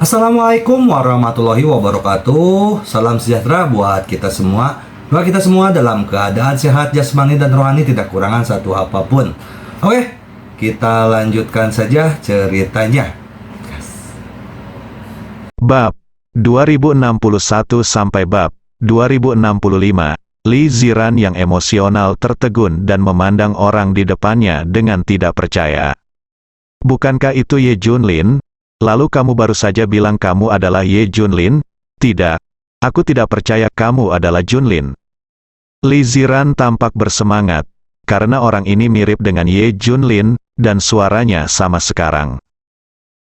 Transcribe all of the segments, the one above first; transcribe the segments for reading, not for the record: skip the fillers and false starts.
Assalamualaikum warahmatullahi wabarakatuh. Salam sejahtera buat kita semua. Doa kita semua dalam keadaan sehat jasmani dan rohani, tidak kurangan satu apapun. Oke, kita lanjutkan saja ceritanya. Bab 2061 sampai bab 2065. Li Ziran yang emosional tertegun dan memandang orang di depannya dengan tidak percaya. Bukankah itu Ye Junlin? Lalu kamu baru saja bilang kamu adalah Ye Junlin? Tidak. Aku tidak percaya kamu adalah Junlin. Li Ziran tampak bersemangat, karena orang ini mirip dengan Ye Junlin, dan suaranya sama sekarang.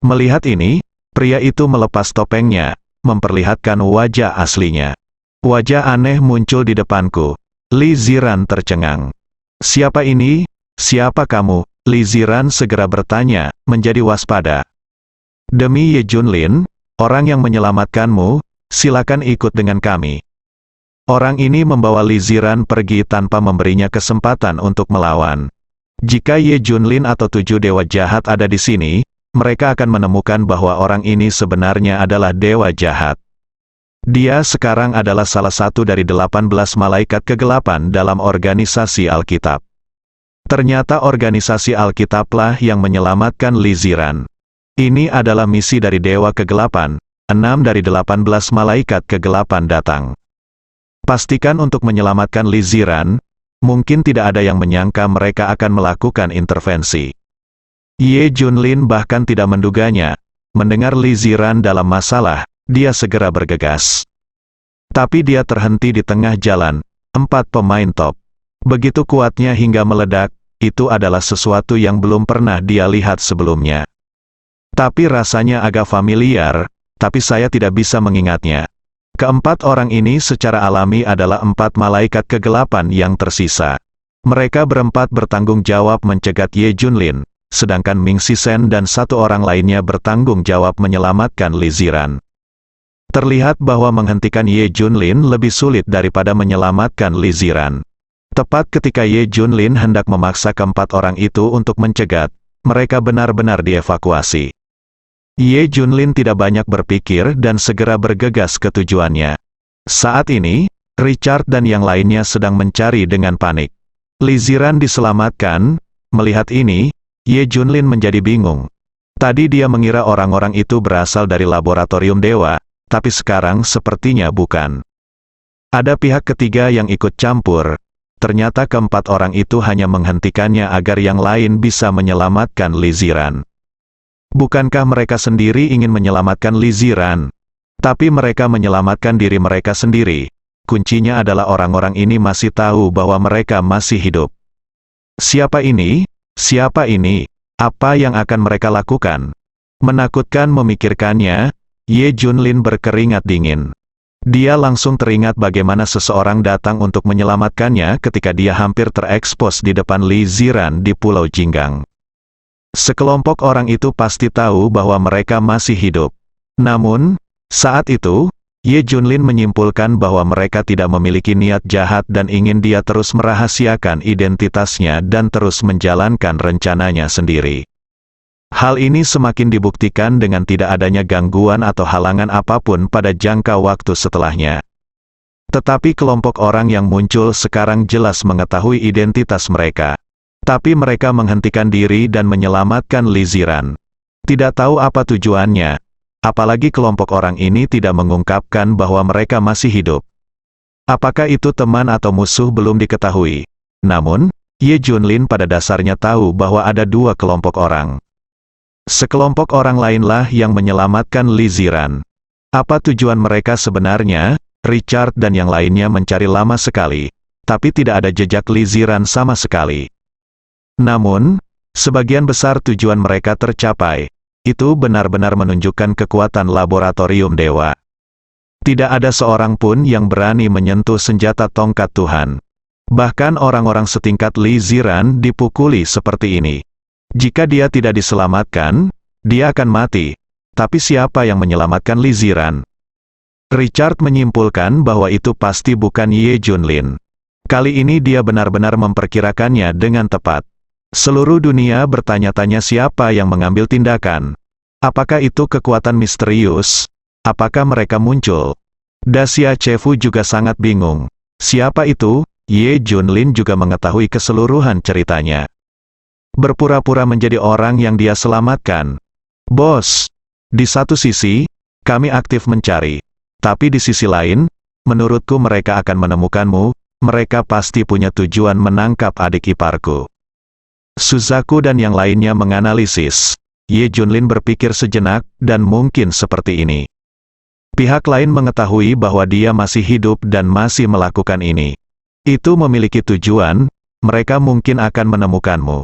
Melihat ini, pria itu melepas topengnya, memperlihatkan wajah aslinya. Wajah aneh muncul di depanku. Li Ziran tercengang. Siapa ini? Siapa kamu? Li Ziran segera bertanya, menjadi waspada. Demi Ye Junlin, orang yang menyelamatkanmu, silakan ikut dengan kami. Orang ini membawa Li Ziran pergi tanpa memberinya kesempatan untuk melawan. Jika Ye Junlin atau 7 dewa jahat ada di sini, mereka akan menemukan bahwa orang ini sebenarnya adalah dewa jahat. Dia sekarang adalah salah satu dari 18 malaikat kegelapan dalam organisasi Alkitab. Ternyata organisasi Alkitablah yang menyelamatkan Li Ziran. Ini adalah misi dari Dewa Kegelapan, 6 dari 18 malaikat kegelapan datang. Pastikan untuk menyelamatkan Li Ziran, mungkin tidak ada yang menyangka mereka akan melakukan intervensi. Ye Junlin bahkan tidak menduganya. Mendengar Li Ziran dalam masalah, dia segera bergegas. Tapi dia terhenti di tengah jalan, 4 pemain top. Begitu kuatnya hingga meledak, itu adalah sesuatu yang belum pernah dia lihat sebelumnya. Tapi rasanya agak familiar, tapi saya tidak bisa mengingatnya. Keempat orang ini secara alami adalah 4 malaikat kegelapan yang tersisa. Mereka berempat bertanggung jawab mencegat Ye Junlin, sedangkan Ming Sisen dan 1 orang lainnya bertanggung jawab menyelamatkan Li Ziran. Terlihat bahwa menghentikan Ye Junlin lebih sulit daripada menyelamatkan Li Ziran. Tepat ketika Ye Junlin hendak memaksa keempat orang itu untuk mencegat, mereka benar-benar dievakuasi. Ye Junlin tidak banyak berpikir dan segera bergegas ke tujuannya. Saat ini, Richard dan yang lainnya sedang mencari dengan panik. Li Ziran diselamatkan. Melihat ini, Ye Junlin menjadi bingung. Tadi dia mengira orang-orang itu berasal dari laboratorium dewa, tapi sekarang sepertinya bukan. Ada pihak ketiga yang ikut campur. Ternyata keempat orang itu hanya menghentikannya agar yang lain bisa menyelamatkan Li Ziran. Bukankah mereka sendiri ingin menyelamatkan Li Ziran? Tapi mereka menyelamatkan diri mereka sendiri. Kuncinya adalah orang-orang ini masih tahu bahwa mereka masih hidup. Siapa ini? Siapa ini? Apa yang akan mereka lakukan? Menakutkan memikirkannya, Ye Junlin berkeringat dingin. Dia langsung teringat bagaimana seseorang datang untuk menyelamatkannya ketika dia hampir terekspos di depan Li Ziran di Pulau Jinggang. Sekelompok orang itu pasti tahu bahwa mereka masih hidup. Namun, saat itu, Ye Junlin menyimpulkan bahwa mereka tidak memiliki niat jahat dan ingin dia terus merahasiakan identitasnya dan terus menjalankan rencananya sendiri. Hal ini semakin dibuktikan dengan tidak adanya gangguan atau halangan apapun pada jangka waktu setelahnya. Tetapi kelompok orang yang muncul sekarang jelas mengetahui identitas mereka. Tapi mereka menghentikan diri dan menyelamatkan Li Ziran. Tidak tahu apa tujuannya. Apalagi kelompok orang ini tidak mengungkapkan bahwa mereka masih hidup. Apakah itu teman atau musuh belum diketahui. Namun, Ye Junlin pada dasarnya tahu bahwa ada 2 kelompok orang. Sekelompok orang lainlah yang menyelamatkan Li Ziran. Apa tujuan mereka sebenarnya? Richard dan yang lainnya mencari lama sekali, tapi tidak ada jejak Li Ziran sama sekali. Namun, sebagian besar tujuan mereka tercapai. Itu benar-benar menunjukkan kekuatan laboratorium dewa. Tidak ada seorang pun yang berani menyentuh senjata tongkat Tuhan. Bahkan orang-orang setingkat Li Ziran dipukuli seperti ini. Jika dia tidak diselamatkan, dia akan mati. Tapi siapa yang menyelamatkan Li Ziran? Richard menyimpulkan bahwa itu pasti bukan Ye Junlin. Kali ini dia benar-benar memperkirakannya dengan tepat. Seluruh dunia bertanya-tanya siapa yang mengambil tindakan. Apakah itu kekuatan misterius? Apakah mereka muncul? Dacia Chefu juga sangat bingung. Siapa itu? Ye Junlin juga mengetahui keseluruhan ceritanya. Berpura-pura menjadi orang yang dia selamatkan. Bos, di satu sisi, kami aktif mencari. Tapi di sisi lain, menurutku mereka akan menemukanmu, mereka pasti punya tujuan menangkap adik iparku. Suzaku dan yang lainnya menganalisis. Ye Junlin berpikir sejenak, dan mungkin seperti ini. Pihak lain mengetahui bahwa dia masih hidup dan masih melakukan ini. Itu memiliki tujuan, mereka mungkin akan menemukanmu.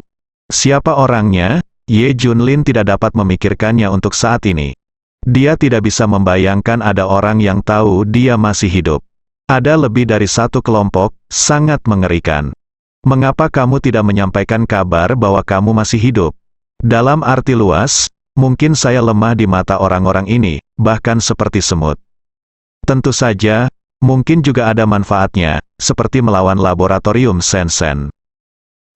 Siapa orangnya? Ye Junlin tidak dapat memikirkannya untuk saat ini. Dia tidak bisa membayangkan ada orang yang tahu dia masih hidup. Ada lebih dari satu kelompok, sangat mengerikan. Mengapa kamu tidak menyampaikan kabar bahwa kamu masih hidup? Dalam arti luas, mungkin saya lemah di mata orang-orang ini, bahkan seperti semut. Tentu saja, mungkin juga ada manfaatnya, seperti melawan laboratorium Shenzhen.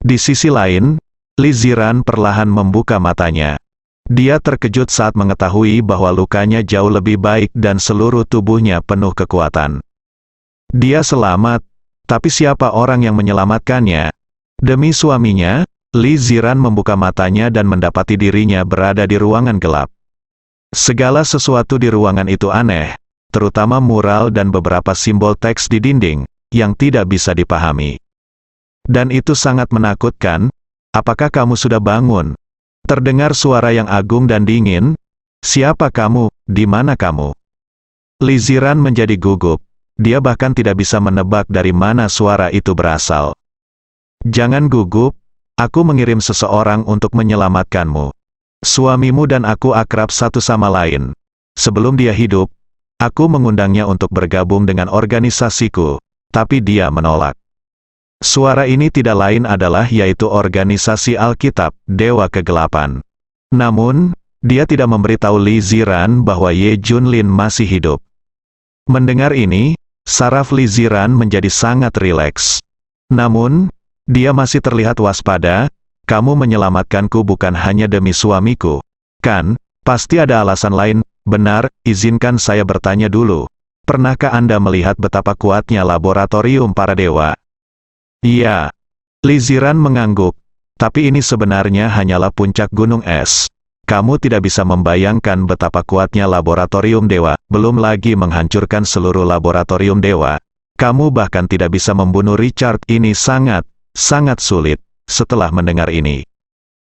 Di sisi lain, Li Ziran perlahan membuka matanya. Dia terkejut saat mengetahui bahwa lukanya jauh lebih baik dan seluruh tubuhnya penuh kekuatan. Dia selamat, tapi siapa orang yang menyelamatkannya? Demi suaminya, Li Ziran membuka matanya dan mendapati dirinya berada di ruangan gelap. Segala sesuatu di ruangan itu aneh, terutama mural dan beberapa simbol teks di dinding, yang tidak bisa dipahami. Dan itu sangat menakutkan. Apakah kamu sudah bangun? Terdengar suara yang agung dan dingin. Siapa kamu? Di mana kamu? Li Ziran menjadi gugup. Dia bahkan tidak bisa menebak dari mana suara itu berasal. Jangan gugup, aku mengirim seseorang untuk menyelamatkanmu. Suamimu dan aku akrab satu sama lain. Sebelum dia hidup, aku mengundangnya untuk bergabung dengan organisasiku, tapi dia menolak. Suara ini tidak lain adalah yaitu organisasi Alkitab, Dewa Kegelapan. Namun, dia tidak memberitahu Li Ziran bahwa Ye Junlin masih hidup. Mendengar ini, saraf Li Ziran menjadi sangat rileks. Namun, dia masih terlihat waspada. Kamu menyelamatkanku bukan hanya demi suamiku, kan? Pasti ada alasan lain. Benar, izinkan saya bertanya dulu. Pernahkah Anda melihat betapa kuatnya laboratorium para dewa? Iya. Li Ziran mengangguk. Tapi ini sebenarnya hanyalah puncak gunung es. Kamu tidak bisa membayangkan betapa kuatnya laboratorium dewa, belum lagi menghancurkan seluruh laboratorium dewa. Kamu bahkan tidak bisa membunuh Richard. Ini sangat sulit. Setelah mendengar ini,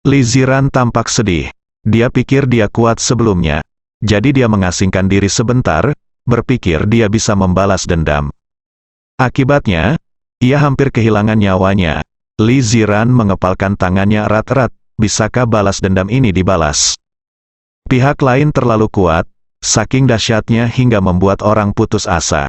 Li Ziran tampak sedih. Dia pikir dia kuat sebelumnya. Jadi dia mengasingkan diri sebentar, berpikir dia bisa membalas dendam. Akibatnya, ia hampir kehilangan nyawanya. Li Ziran mengepalkan tangannya erat-erat. Bisakah balas dendam ini dibalas? Pihak lain terlalu kuat, saking dahsyatnya hingga membuat orang putus asa.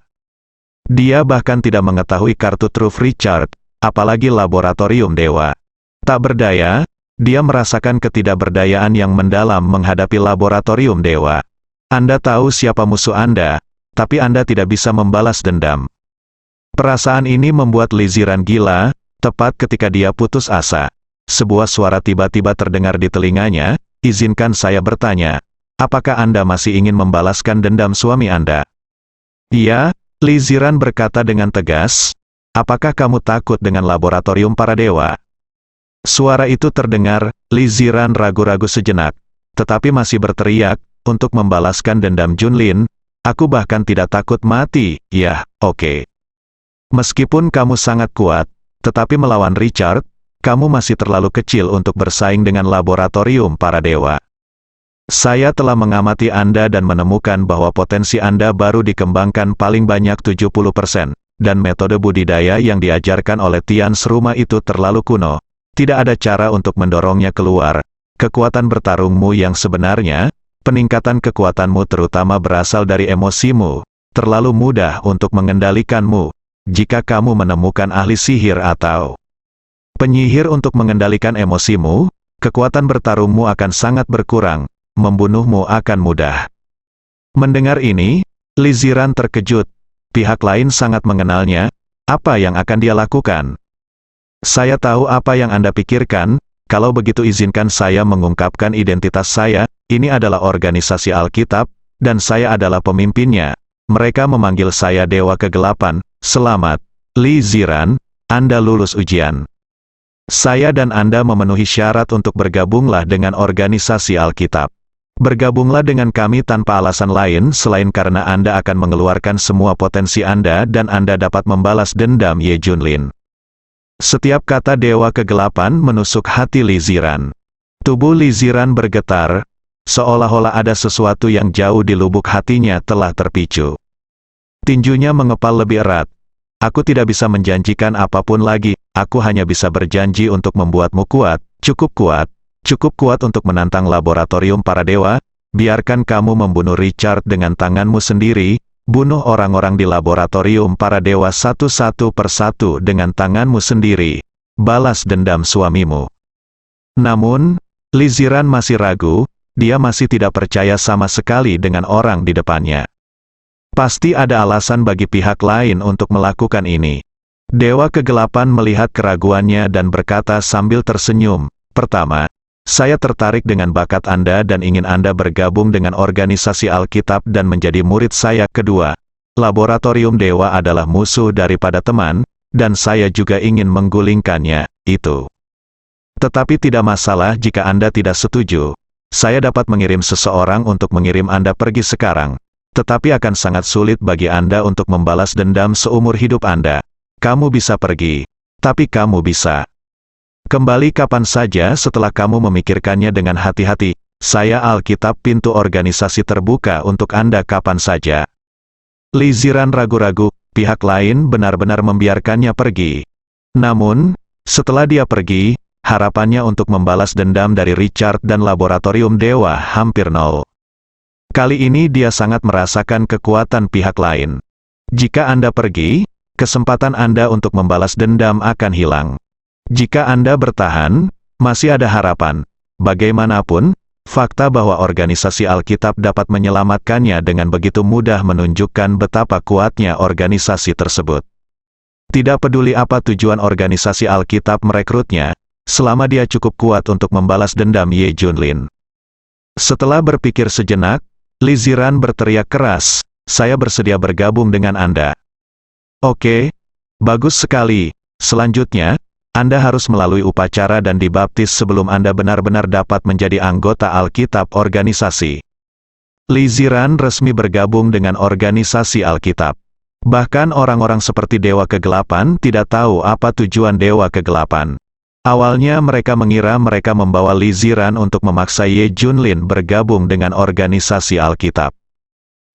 Dia bahkan tidak mengetahui kartu truf Richard, apalagi laboratorium dewa. Tak berdaya, dia merasakan ketidakberdayaan yang mendalam menghadapi laboratorium dewa. Anda tahu siapa musuh Anda, tapi Anda tidak bisa membalas dendam. Perasaan ini membuat Li Ziran gila. Tepat ketika dia putus asa, sebuah suara tiba-tiba terdengar di telinganya. Izinkan saya bertanya, apakah Anda masih ingin membalaskan dendam suami Anda? Iya, Li Ziran berkata dengan tegas. Apakah kamu takut dengan laboratorium para dewa? Suara itu terdengar. Li Ziran ragu-ragu sejenak, tetapi masih berteriak, untuk membalaskan dendam Junlin. Aku bahkan tidak takut mati. Ya, oke. Meskipun kamu sangat kuat, tetapi melawan Richard, kamu masih terlalu kecil untuk bersaing dengan laboratorium para dewa. Saya telah mengamati Anda dan menemukan bahwa potensi Anda baru dikembangkan paling banyak 70%, dan metode budidaya yang diajarkan oleh Tian Seruma itu terlalu kuno. Tidak ada cara untuk mendorongnya keluar. Kekuatan bertarungmu yang sebenarnya, peningkatan kekuatanmu terutama berasal dari emosimu, terlalu mudah untuk mengendalikanmu. Jika kamu menemukan ahli sihir atau penyihir untuk mengendalikan emosimu, kekuatan bertarungmu akan sangat berkurang, membunuhmu akan mudah. Mendengar ini, Li Ziran terkejut. Pihak lain sangat mengenalnya. Apa yang akan dia lakukan? Saya tahu apa yang Anda pikirkan. Kalau begitu izinkan saya mengungkapkan identitas saya. ini adalah organisasi Alkitab, dan saya adalah pemimpinnya. Mereka memanggil saya Dewa Kegelapan. Selamat, Lee Ziran, Anda lulus ujian. Saya dan Anda memenuhi syarat untuk bergabunglah dengan organisasi Alkitab. Bergabunglah dengan kami tanpa alasan lain selain karena Anda akan mengeluarkan semua potensi Anda dan Anda dapat membalas dendam Ye Junlin. Setiap kata Dewa Kegelapan menusuk hati Lee Ziran. Tubuh Lee Ziran bergetar, seolah-olah ada sesuatu yang jauh di lubuk hatinya telah terpicu. Tinjunya mengepal lebih erat. Aku tidak bisa menjanjikan apapun lagi, aku hanya bisa berjanji untuk membuatmu kuat, cukup kuat untuk menantang laboratorium para dewa. Biarkan kamu membunuh Richard dengan tanganmu sendiri, bunuh orang-orang di laboratorium para dewa satu persatu dengan tanganmu sendiri, balas dendam suamimu. Namun, Lee Ziran masih ragu, dia masih tidak percaya sama sekali dengan orang di depannya. Pasti ada alasan bagi pihak lain untuk melakukan ini. Dewa Kegelapan melihat keraguannya dan berkata sambil tersenyum, "Pertama, saya tertarik dengan bakat Anda dan ingin Anda bergabung dengan organisasi Alkitab dan menjadi murid saya. Kedua, laboratorium dewa adalah musuh daripada teman, dan saya juga ingin menggulingkannya, itu. Tetapi tidak masalah jika Anda tidak setuju. Saya dapat mengirim seseorang untuk mengirim Anda pergi sekarang. Tetapi akan sangat sulit bagi Anda untuk membalas dendam seumur hidup Anda. Kamu bisa pergi, tapi kamu bisa kembali kapan saja setelah kamu memikirkannya dengan hati-hati. Saya Alkitab, pintu organisasi terbuka untuk Anda kapan saja." Lee Ziran ragu-ragu, pihak lain benar-benar membiarkannya pergi. Namun, setelah dia pergi, harapannya untuk membalas dendam dari Richard dan laboratorium dewa hampir nol. Kali ini dia sangat merasakan kekuatan pihak lain. Jika Anda pergi, kesempatan Anda untuk membalas dendam akan hilang. Jika Anda bertahan, masih ada harapan. Bagaimanapun, fakta bahwa organisasi Alkitab dapat menyelamatkannya dengan begitu mudah menunjukkan betapa kuatnya organisasi tersebut. Tidak peduli apa tujuan organisasi Alkitab merekrutnya, selama dia cukup kuat untuk membalas dendam Ye Junlin. Setelah berpikir sejenak, Lee Ziran berteriak keras, "Saya bersedia bergabung dengan Anda." "Oke, bagus sekali. Selanjutnya, Anda harus melalui upacara dan dibaptis sebelum Anda benar-benar dapat menjadi anggota Alkitab organisasi." Lee Ziran resmi bergabung dengan organisasi Alkitab. Bahkan orang-orang seperti Dewa Kegelapan tidak tahu apa tujuan Dewa Kegelapan. Awalnya mereka mengira mereka membawa Lee Ziran untuk memaksa Ye Junlin bergabung dengan organisasi Alkitab.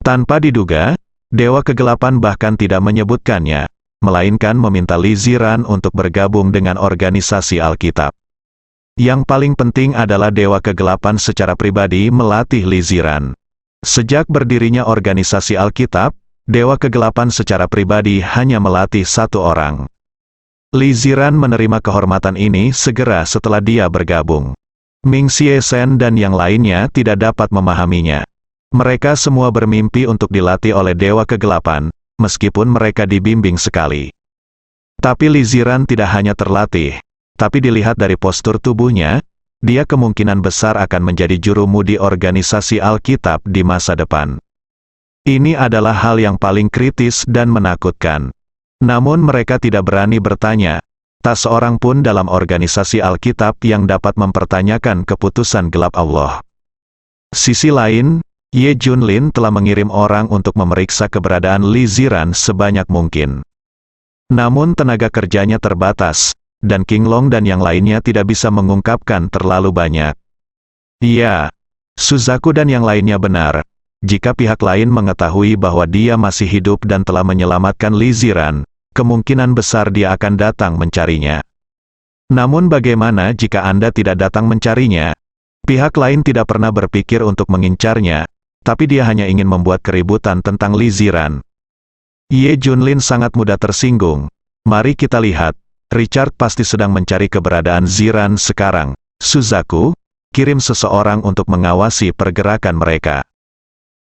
Tanpa diduga, Dewa Kegelapan bahkan tidak menyebutkannya, melainkan meminta Lee Ziran untuk bergabung dengan organisasi Alkitab. Yang paling penting adalah Dewa Kegelapan secara pribadi melatih Lee Ziran. Sejak berdirinya organisasi Alkitab, Dewa Kegelapan secara pribadi hanya melatih satu orang. Lee Ziran menerima kehormatan ini segera setelah dia bergabung. Ming Xie Shen dan yang lainnya tidak dapat memahaminya. Mereka semua bermimpi untuk dilatih oleh Dewa Kegelapan, meskipun mereka dibimbing sekali. Tapi Lee Ziran tidak hanya terlatih, tapi dilihat dari postur tubuhnya, dia kemungkinan besar akan menjadi jurumudi organisasi Alkitab di masa depan. Ini adalah hal yang paling kritis dan menakutkan. Namun mereka tidak berani bertanya. Tak seorang pun dalam organisasi Alkitab yang dapat mempertanyakan keputusan gelap Allah. Sisi lain, Ye Junlin telah mengirim orang untuk memeriksa keberadaan Lee Ziran sebanyak mungkin. Namun tenaga kerjanya terbatas, dan King Long dan yang lainnya tidak bisa mengungkapkan terlalu banyak. Ya, Suzaku dan yang lainnya benar. Jika pihak lain mengetahui bahwa dia masih hidup dan telah menyelamatkan Lee Ziran, kemungkinan besar dia akan datang mencarinya. Namun bagaimana jika Anda tidak datang mencarinya? Pihak lain tidak pernah berpikir untuk mengincarnya, tapi dia hanya ingin membuat keributan tentang Lee Ziran. Ye Junlin sangat mudah tersinggung. Mari kita lihat, Richard pasti sedang mencari keberadaan Ziran sekarang. Suzaku, kirim seseorang untuk mengawasi pergerakan mereka.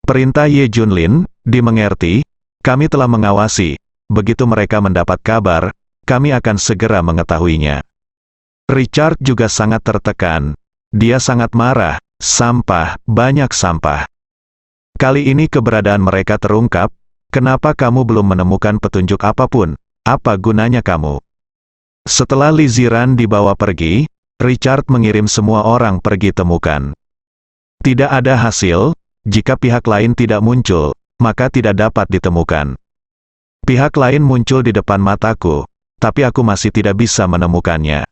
Perintah Ye Junlin, dimengerti, kami telah mengawasi. Begitu mereka mendapat kabar, kami akan segera mengetahuinya. Richard juga sangat tertekan. Dia sangat marah, Sampah, banyak sampah. Kali ini keberadaan mereka terungkap. Kenapa kamu belum menemukan petunjuk apapun? Apa gunanya kamu? Setelah Liziran dibawa pergi, Richard mengirim semua orang pergi temukan. Tidak ada hasil. Jika pihak lain tidak muncul, maka tidak dapat ditemukan. Pihak lain muncul di depan mataku, tapi aku masih tidak bisa menemukannya.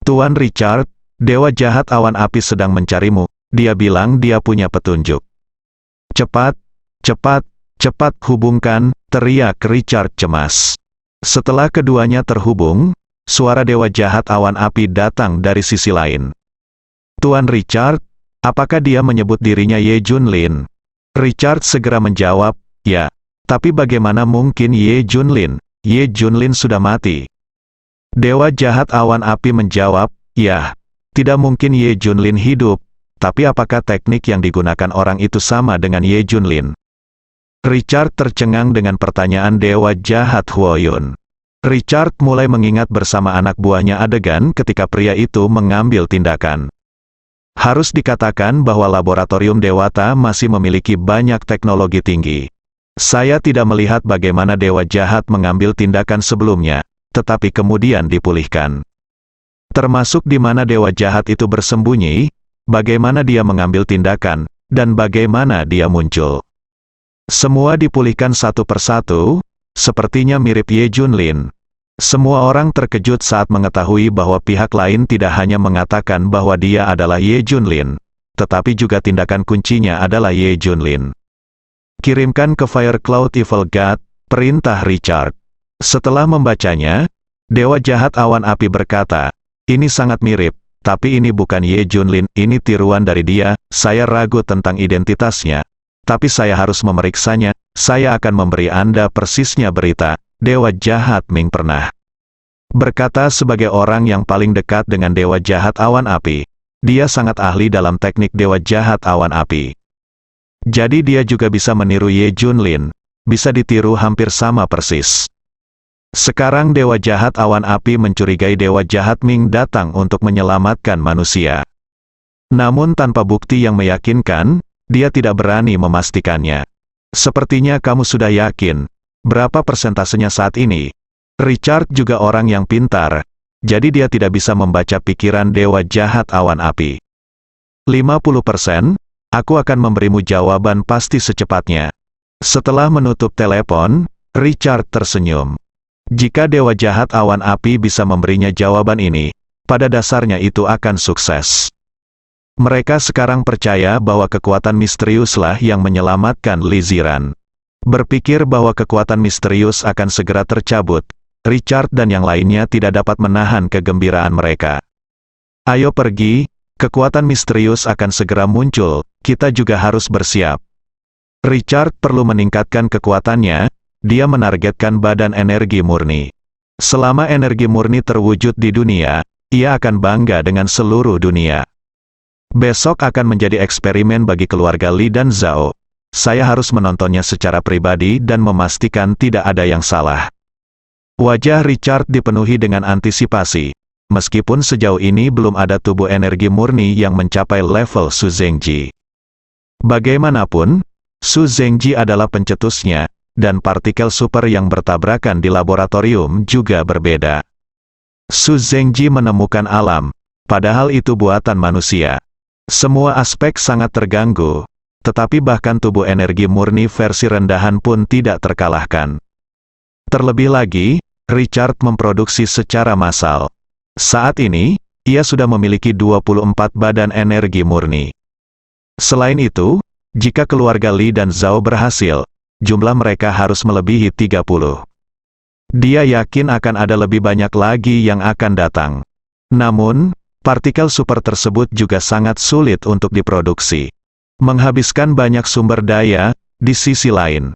Tuan Richard, Dewa Jahat Awan Api sedang mencarimu. Dia bilang dia punya petunjuk. Cepat, cepat, cepat hubungkan, teriak Richard cemas. Setelah keduanya terhubung, suara Dewa Jahat Awan Api datang dari sisi lain. Tuan Richard, apakah dia menyebut dirinya Ye Junlin? Richard segera menjawab, ya. Tapi bagaimana mungkin Ye Junlin? Ye Junlin sudah mati. Dewa Jahat Awan Api menjawab, ya. Tidak mungkin Ye Junlin hidup. Tapi apakah teknik yang digunakan orang itu sama dengan Ye Junlin? Richard tercengang dengan pertanyaan Dewa Jahat Huoyun. Richard mulai mengingat bersama anak buahnya adegan ketika pria itu mengambil tindakan. Harus dikatakan bahwa laboratorium Dewata masih memiliki banyak teknologi tinggi. Saya tidak melihat bagaimana Dewa Jahat mengambil tindakan sebelumnya, tetapi kemudian dipulihkan. Termasuk di mana Dewa Jahat itu bersembunyi, bagaimana dia mengambil tindakan, dan bagaimana dia muncul. Semua dipulihkan satu persatu, sepertinya mirip Ye Junlin. Semua orang terkejut saat mengetahui bahwa pihak lain tidak hanya mengatakan bahwa dia adalah Ye Junlin, tetapi juga tindakan kuncinya adalah Ye Junlin. Kirimkan ke Fire Cloud Evil God, perintah Richard. Setelah membacanya, Dewa Jahat Awan Api berkata, ini sangat mirip, tapi ini bukan Ye Junlin, ini tiruan dari dia, saya ragu tentang identitasnya. Tapi saya harus memeriksanya, saya akan memberi Anda persisnya berita. Dewa Jahat Ming pernah berkata sebagai orang yang paling dekat dengan Dewa Jahat Awan Api. Dia sangat ahli dalam teknik Dewa Jahat Awan Api. Jadi dia juga bisa meniru Ye Junlin, bisa ditiru hampir sama persis. Sekarang Dewa Jahat Awan Api mencurigai Dewa Jahat Ming datang untuk menyelamatkan manusia. Namun tanpa bukti yang meyakinkan, dia tidak berani memastikannya. Sepertinya kamu sudah yakin. Berapa persentasenya saat ini? Richard juga orang yang pintar, jadi dia tidak bisa membaca pikiran Dewa Jahat Awan Api. 50%, aku akan memberimu jawaban pasti secepatnya. Setelah menutup telepon, Richard tersenyum. Jika Dewa Jahat Awan Api bisa memberinya jawaban ini, pada dasarnya itu akan sukses. Mereka sekarang percaya bahwa kekuatan misteriuslah yang menyelamatkan Liziran. Berpikir bahwa kekuatan misterius akan segera tercabut, Richard dan yang lainnya tidak dapat menahan kegembiraan mereka. Ayo pergi, kekuatan misterius akan segera muncul, kita juga harus bersiap. Richard perlu meningkatkan kekuatannya, dia menargetkan badan energi murni. Selama energi murni terwujud di dunia, ia akan bangga dengan seluruh dunia. Besok akan menjadi eksperimen bagi keluarga Li dan Zhao. Saya harus menontonnya secara pribadi dan memastikan tidak ada yang salah. Wajah Richard dipenuhi dengan antisipasi. Meskipun sejauh ini belum ada tubuh energi murni yang mencapai level Su Zhengji. Bagaimanapun, Su Zhengji adalah pencetusnya, dan partikel super yang bertabrakan di laboratorium juga berbeda. Su Zhengji menemukan alam, padahal itu buatan manusia. Semua aspek sangat terganggu. Tetapi bahkan tubuh energi murni versi rendahan pun tidak terkalahkan. Terlebih lagi, Richard memproduksi secara massal. Saat ini, ia sudah memiliki 24 badan energi murni. Selain itu, jika keluarga Li dan Zhao berhasil, jumlah mereka harus melebihi 30. Dia yakin akan ada lebih banyak lagi yang akan datang. Namun, partikel super tersebut juga sangat sulit untuk diproduksi. Menghabiskan banyak sumber daya. Di sisi lain,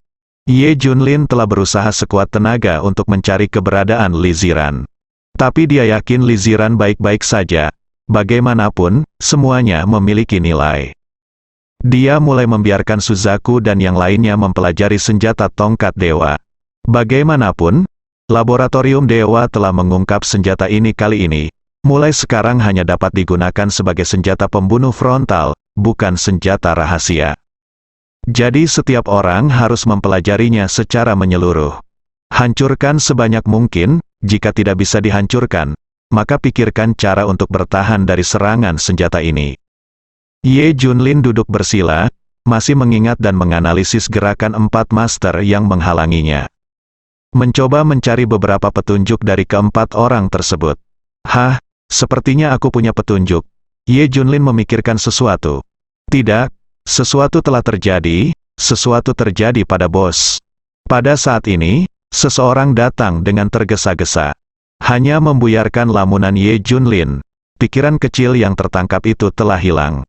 Ye Junlin telah berusaha sekuat tenaga untuk mencari keberadaan Liziran. Tapi dia yakin Liziran baik-baik saja. Bagaimanapun, semuanya memiliki nilai. Dia mulai membiarkan Suzaku dan yang lainnya mempelajari senjata tongkat dewa. Bagaimanapun, laboratorium dewa telah mengungkap senjata ini kali ini. Mulai sekarang hanya dapat digunakan sebagai senjata pembunuh frontal, bukan senjata rahasia. Jadi setiap orang harus mempelajarinya secara menyeluruh. Hancurkan sebanyak mungkin, jika tidak bisa dihancurkan, maka pikirkan cara untuk bertahan dari serangan senjata ini. Ye Junlin duduk bersila, masih mengingat dan menganalisis gerakan 4 master yang menghalanginya. Mencoba mencari beberapa petunjuk dari keempat orang tersebut. Hah, sepertinya aku punya petunjuk. Ye Junlin memikirkan sesuatu. Tidak, sesuatu telah terjadi, sesuatu terjadi pada bos. Pada saat ini, seseorang datang dengan tergesa-gesa. Hanya membuyarkan lamunan Ye Junlin, pikiran kecil yang tertangkap itu telah hilang.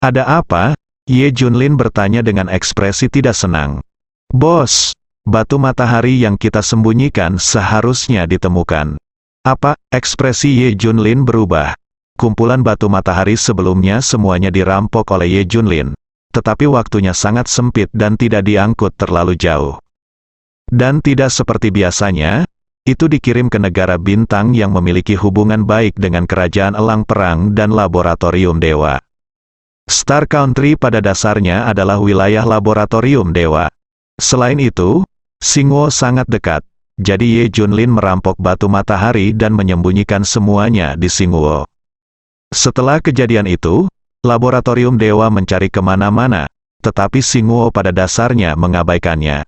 Ada apa? Ye Junlin bertanya dengan ekspresi tidak senang. Bos, batu matahari yang kita sembunyikan seharusnya ditemukan. Apa? Ekspresi Ye Junlin berubah. Kumpulan batu matahari sebelumnya semuanya dirampok oleh Ye Junlin, tetapi waktunya sangat sempit dan tidak diangkut terlalu jauh. Dan tidak seperti biasanya, itu dikirim ke negara bintang yang memiliki hubungan baik dengan kerajaan elang perang dan laboratorium dewa. Star Country pada dasarnya adalah wilayah laboratorium dewa. Selain itu, Xingwo sangat dekat, jadi Ye Junlin merampok batu matahari dan menyembunyikan semuanya di Xingwo. Setelah kejadian itu, laboratorium dewa mencari kemana-mana, tetapi Xingwo pada dasarnya mengabaikannya.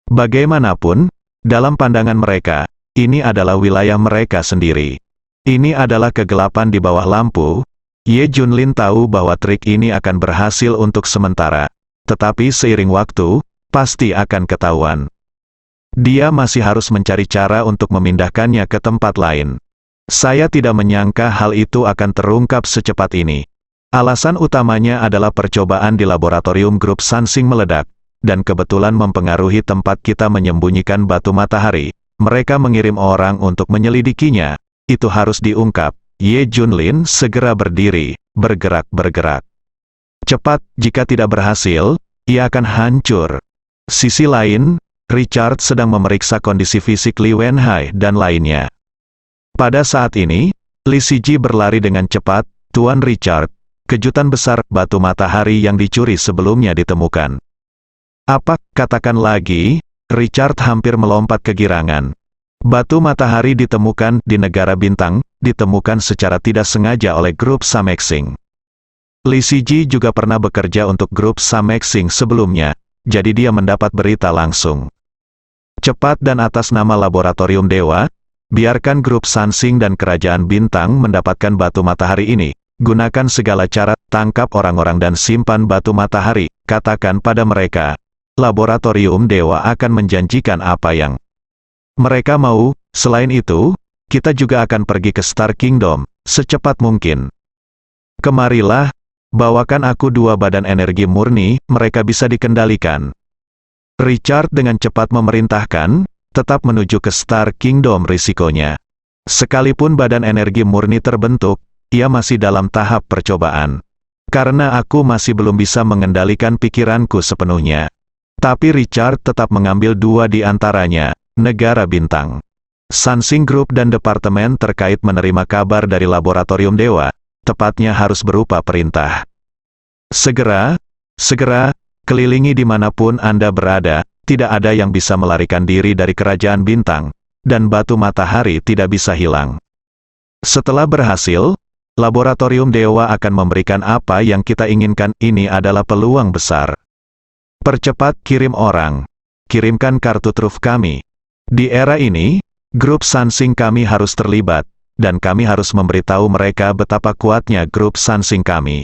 Bagaimanapun, dalam pandangan mereka, ini adalah wilayah mereka sendiri. Ini adalah kegelapan di bawah lampu. Ye Junlin tahu bahwa trik ini akan berhasil untuk sementara, tetapi seiring waktu, pasti akan ketahuan. Dia masih harus mencari cara untuk memindahkannya ke tempat lain. Saya tidak menyangka hal itu akan terungkap secepat ini. Alasan utamanya adalah percobaan di laboratorium grup Sansing meledak, dan kebetulan mempengaruhi tempat kita menyembunyikan batu matahari. Mereka mengirim orang untuk menyelidikinya. Itu harus diungkap. Ye Junlin segera berdiri, bergerak. Cepat, jika tidak berhasil, ia akan hancur. Sisi lain, Richard sedang memeriksa kondisi fisik Li Wenhai dan lainnya. Pada saat ini, Li Siji berlari dengan cepat. Tuan Richard, kejutan besar, batu matahari yang dicuri sebelumnya ditemukan. Apa? Katakan lagi. Richard hampir melompat kegirangan. Batu matahari ditemukan di negara bintang, ditemukan secara tidak sengaja oleh grup Samexing. Li Siji juga pernah bekerja untuk grup Samexing sebelumnya, jadi dia mendapat berita langsung. Cepat dan atas nama laboratorium dewa, biarkan grup Sansing dan kerajaan bintang mendapatkan batu matahari ini. Gunakan segala cara, tangkap orang-orang dan simpan batu matahari. Katakan pada mereka, laboratorium dewa akan menjanjikan apa yang mereka mau. Selain itu, kita juga akan pergi ke Star Kingdom, secepat mungkin. Kemarilah, bawakan aku 2 badan energi murni, mereka bisa dikendalikan. Richard dengan cepat memerintahkan, tetap menuju ke Star Kingdom risikonya. Sekalipun badan energi murni terbentuk, ia masih dalam tahap percobaan. Karena aku masih belum bisa mengendalikan pikiranku sepenuhnya. Tapi Richard tetap mengambil 2 di antaranya. Negara bintang. Sansing Group dan departemen terkait menerima kabar dari laboratorium dewa, tepatnya harus berupa perintah. Segera, kelilingi dimanapun Anda berada, tidak ada yang bisa melarikan diri dari kerajaan bintang, dan batu matahari tidak bisa hilang. Setelah berhasil, laboratorium dewa akan memberikan apa yang kita inginkan. Ini adalah peluang besar. Percepat kirim orang. Kirimkan kartu truf kami. Di era ini, grup Sansing kami harus terlibat, dan kami harus memberitahu mereka betapa kuatnya grup Sansing kami.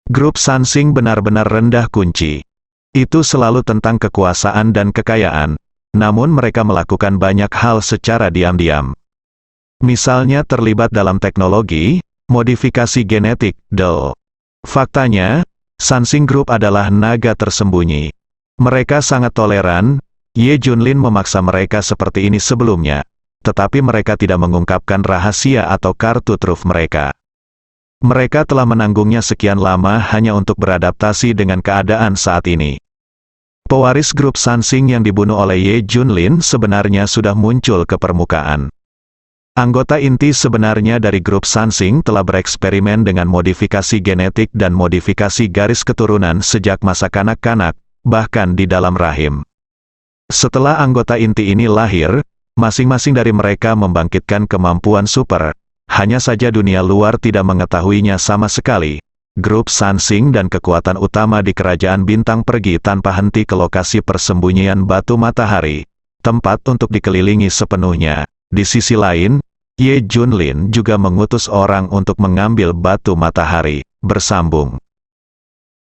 Grup Sansing benar-benar rendah kunci. Itu selalu tentang kekuasaan dan kekayaan, namun mereka melakukan banyak hal secara diam-diam. Misalnya terlibat dalam teknologi, modifikasi genetik, Faktanya, Sansing Group adalah naga tersembunyi. Mereka sangat toleran. Ye Junlin memaksa mereka seperti ini sebelumnya, tetapi mereka tidak mengungkapkan rahasia atau kartu truf mereka. Mereka telah menanggungnya sekian lama hanya untuk beradaptasi dengan keadaan saat ini. Pewaris grup Sansing yang dibunuh oleh Ye Junlin sebenarnya sudah muncul ke permukaan. Anggota inti sebenarnya dari grup Sansing telah bereksperimen dengan modifikasi genetik dan modifikasi garis keturunan sejak masa kanak-kanak, bahkan di dalam rahim. Setelah anggota inti ini lahir, masing-masing dari mereka membangkitkan kemampuan super. Hanya saja dunia luar tidak mengetahuinya sama sekali. Grup Sansing dan kekuatan utama di kerajaan bintang pergi tanpa henti ke lokasi persembunyian batu matahari, tempat untuk dikelilingi sepenuhnya. Di sisi lain, Ye Junlin juga mengutus orang untuk mengambil batu matahari. Bersambung.